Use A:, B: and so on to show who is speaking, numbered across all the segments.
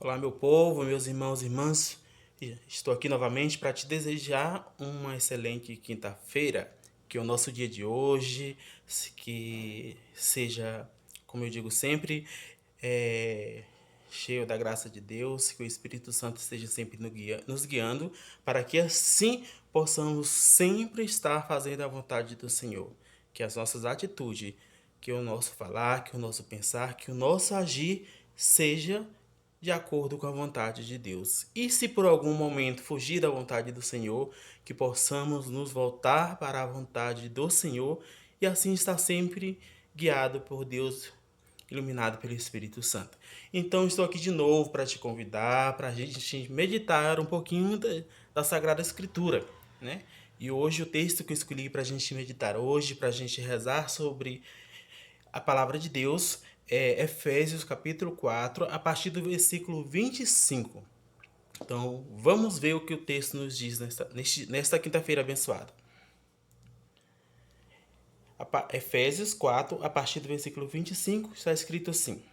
A: Olá, meu povo, meus irmãos e irmãs. Estou aqui novamente para te desejar uma excelente quinta-feira. Que o nosso dia de hoje, que seja, como eu digo sempre, é, cheio da graça de Deus, que o Espírito Santo esteja sempre nos guiando, para que assim possamos sempre estar fazendo a vontade do Senhor. Que as nossas atitudes, que o nosso falar, que o nosso pensar, que o nosso agir seja de acordo com a vontade de Deus. E se por algum momento fugir da vontade do Senhor, que possamos nos voltar para a vontade do Senhor e assim estar sempre guiado por Deus, iluminado pelo Espírito Santo. Então estou aqui de novo para te convidar, para a gente meditar um pouquinho da Sagrada Escritura, né? E hoje o texto que eu escolhi para a gente meditar hoje, para a gente rezar sobre a palavra de Deus, é Efésios capítulo 4, a partir do versículo 25. Então, vamos ver o que o texto nos diz nesta quinta-feira abençoada. Efésios 4, a partir do versículo 25, está escrito assim: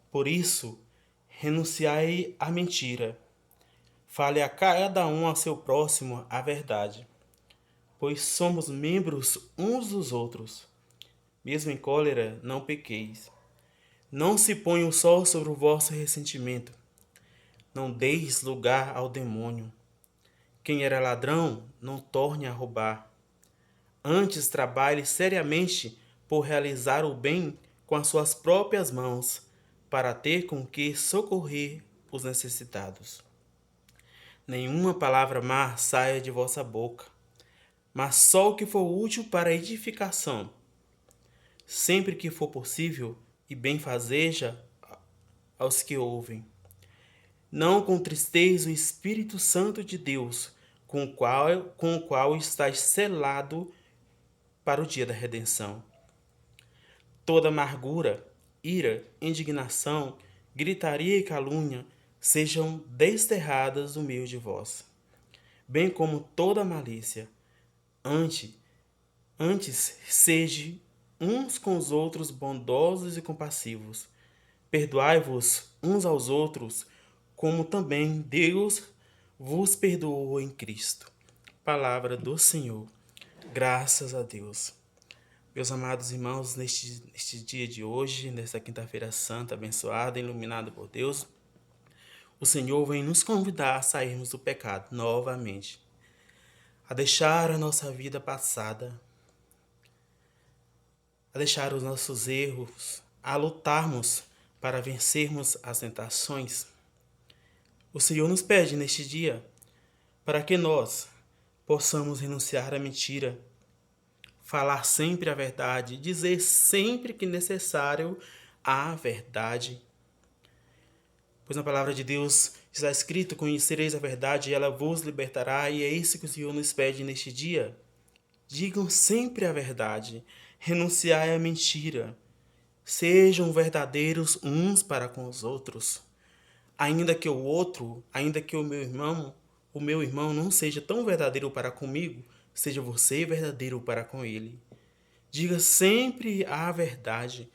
A: Por isso, renunciai à mentira, fale a cada um a seu próximo a verdade, pois somos membros uns dos outros. Mesmo em cólera, não pequeis. Não se ponha o sol sobre o vosso ressentimento. Não deis lugar ao demônio. Quem era ladrão, não torne a roubar. Antes trabalhe seriamente por realizar o bem com as suas próprias mãos, para ter com que socorrer os necessitados. Nenhuma palavra má saia de vossa boca, mas só o que for útil para a edificação, sempre que for possível, e benfazeja aos que ouvem. Não contristeis o Espírito Santo de Deus, com o qual estáis selado para o dia da redenção. Toda amargura, ira, indignação, gritaria e calúnia sejam desterradas do meio de vós, bem como toda malícia. Antes, antes sede uns com os outros bondosos e compassivos. Perdoai-vos uns aos outros, como também Deus vos perdoou em Cristo. Palavra do Senhor. Graças a Deus. Meus amados irmãos, neste dia de hoje, nesta quinta-feira santa, abençoada, iluminada por Deus, o Senhor vem nos convidar a sairmos do pecado novamente, a deixar a nossa vida passada, a deixar os nossos erros, a lutarmos para vencermos as tentações. O Senhor nos pede neste dia para que nós possamos renunciar à mentira, falar sempre a verdade, dizer sempre que necessário a verdade. Pois na palavra de Deus está escrito: conhecereis a verdade e ela vos libertará, e é isso que o Senhor nos pede neste dia. Digam sempre a verdade, renunciai à mentira, sejam verdadeiros uns para com os outros. Ainda que o meu irmão não seja tão verdadeiro para comigo, seja você verdadeiro para com ele. Diga sempre a verdade.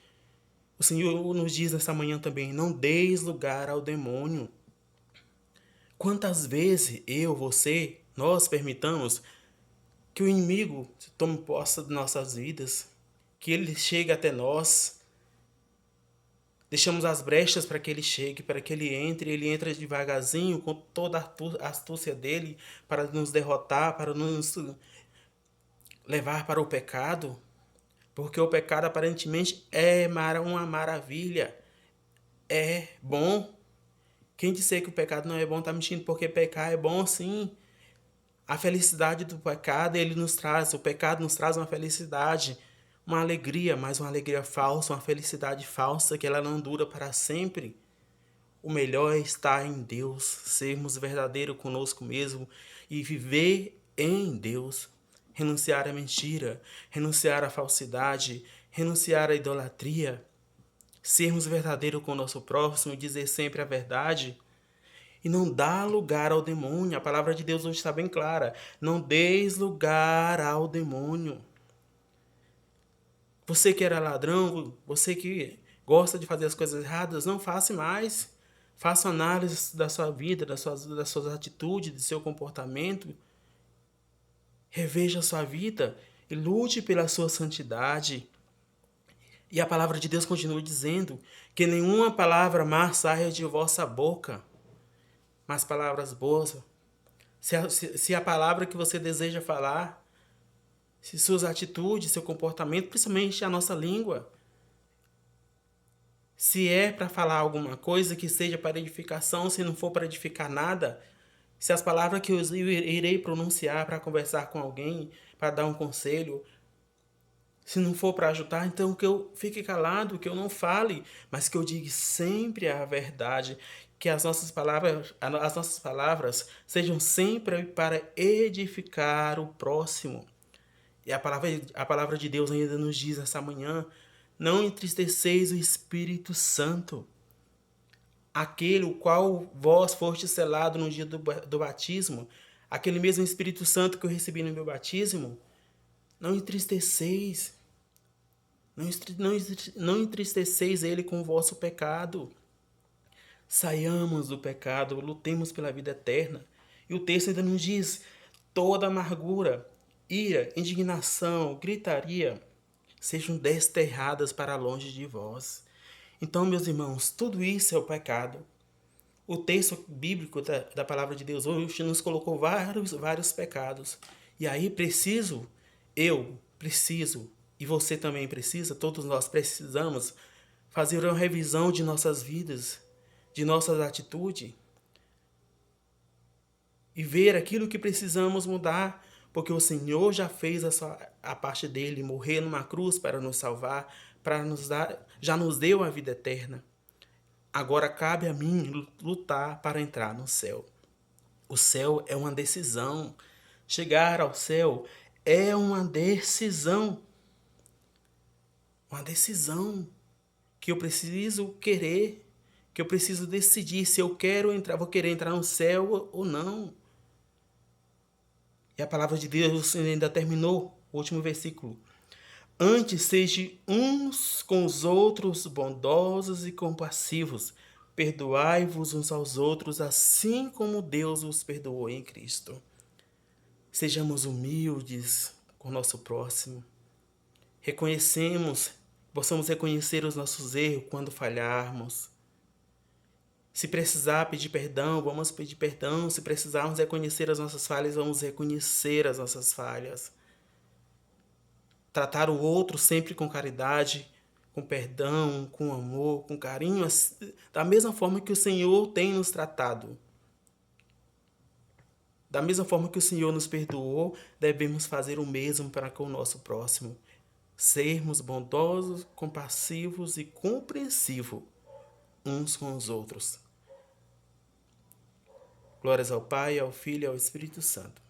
A: O Senhor nos diz nessa manhã também: não deis lugar ao demônio. Quantas vezes nós permitamos que o inimigo tome posse de nossas vidas, que ele chegue até nós, deixamos as brechas para que ele chegue, para que ele entra devagarzinho com toda a astúcia dele para nos derrotar, para nos levar para o pecado, porque o pecado aparentemente é uma maravilha, é bom. Quem disser que o pecado não é bom está mentindo, porque pecar é bom sim. A felicidade do pecado, o pecado nos traz uma felicidade, uma alegria, mas uma alegria falsa, uma felicidade falsa que ela não dura para sempre. O melhor é estar em Deus, sermos verdadeiros conosco mesmo e viver em Deus. Renunciar à mentira, renunciar à falsidade, renunciar à idolatria, sermos verdadeiros com o nosso próximo e dizer sempre a verdade. E não dá lugar ao demônio. A palavra de Deus hoje está bem clara. Não deis lugar ao demônio. Você que era ladrão, você que gosta de fazer as coisas erradas, não faça mais. Faça análise da sua vida, das suas atitudes, do seu comportamento. Reveja a sua vida e lute pela sua santidade. E a palavra de Deus continua dizendo que nenhuma palavra má saia de vossa boca, mas palavras boas. Se a palavra que você deseja falar, se suas atitudes, seu comportamento, principalmente a nossa língua, se é para falar alguma coisa que seja para edificação, se não for para edificar nada, se as palavras que eu irei pronunciar para conversar com alguém, para dar um conselho, se não for para ajudar, então que eu fique calado, que eu não fale, mas que eu diga sempre a verdade, que as nossas palavras sejam sempre para edificar o próximo. E a palavra de Deus ainda nos diz essa manhã: não entristeceis o Espírito Santo, aquele o qual vós foste selado no dia do batismo, aquele mesmo Espírito Santo que eu recebi no meu batismo. Não entristeceis, não entristeceis ele com o vosso pecado. Saiamos do pecado, lutemos pela vida eterna. E o texto ainda nos diz: toda amargura, ira, indignação, gritaria, sejam desterradas para longe de vós. Então, meus irmãos, tudo isso é o pecado. O texto bíblico da palavra de Deus hoje nos colocou vários pecados. E aí eu preciso, e você também precisa, todos nós precisamos fazer uma revisão de nossas vidas, de nossas atitudes e ver aquilo que precisamos mudar, porque o Senhor já fez a parte dele, morrer numa cruz para nos salvar, já nos deu a vida eterna. Agora cabe a mim lutar para entrar no céu. O céu é uma decisão. Chegar ao céu é uma decisão. Uma decisão que eu preciso querer, que eu preciso decidir se eu quero entrar, vou querer entrar no céu ou não. E a palavra de Deus ainda terminou, o último versículo. Antes sejam uns com os outros bondosos e compassivos. Perdoai-vos uns aos outros, assim como Deus os perdoou em Cristo. Sejamos humildes com o nosso próximo. Possamos reconhecer os nossos erros quando falharmos. Se precisar pedir perdão, vamos pedir perdão. Se precisarmos reconhecer as nossas falhas, vamos reconhecer as nossas falhas. Tratar o outro sempre com caridade, com perdão, com amor, com carinho, da mesma forma que o Senhor tem nos tratado. Da mesma forma que o Senhor nos perdoou, devemos fazer o mesmo para com o nosso próximo. Sermos bondosos, compassivos e compreensivos uns com os outros. Glórias ao Pai, ao Filho e ao Espírito Santo.